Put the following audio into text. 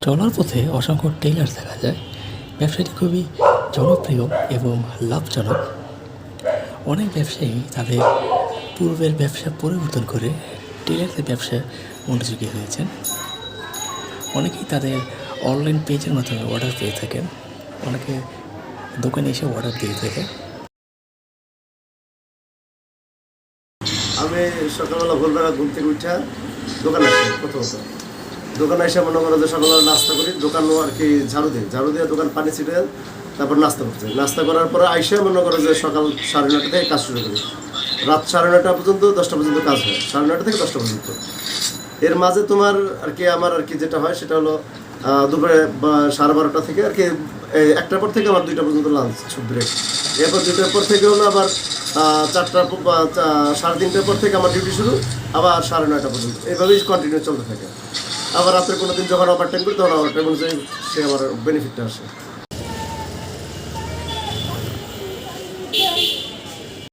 চলার পথে অসংখ্য টেইলার দেখা যায়। ব্যবসাটি খুবই জনপ্রিয় এবং লাভজনক। অনেক ব্যবসায়ী তাদের পূর্বের ব্যবসা পরিবর্তন করে টেইলারদের ব্যবসায় মনোযোগী হয়েছেন। অনেকেই তাদের অনলাইন পেজের মাধ্যমে অর্ডার পেয়ে থাকেন, অনেকে দোকানে এসে অর্ডার দিয়ে থাকে। আমি সকালবেলা ভোরবেলা ঘুম থেকে উঠা দোকানে আসি। প্রথমত দোকানে এসে মনে করো যে সকালবেলা নাস্তা করি, দোকান আর কি ঝাড়ু দিয়ে দোকান পানি ছিটে তারপর নাস্তা করতে। নাস্তা করার পরে আইসা মনে করো যে সকাল 9:30 থেকে কাজ শুরু করি। রাত 9:30 পর্যন্ত 10টা পর্যন্ত কাজ হয়, 9:30 থেকে 10টা পর্যন্ত। এর মাঝে তোমার আর কি আমার আর কি যেটা হয় সেটা হলো দুপুরে 12:30 থেকে আর কি 1টার পর থেকে আমার 2টা পর্যন্ত লাঞ্চ ব্রেক। এরপর 2টার পর থেকে হলো আবার 4টা 3:30টার পর থেকে আমার ডিউটি শুরু, আবার 9:30 পর্যন্ত। এইভাবেই কন্টিনিউ চলতে থাকে। আবার রাত্রে কোনো দিন যখন ওভার টাইম করি তখন ওভার টাইম অনুযায়ী সে আমার বেনিফিটটা আসে।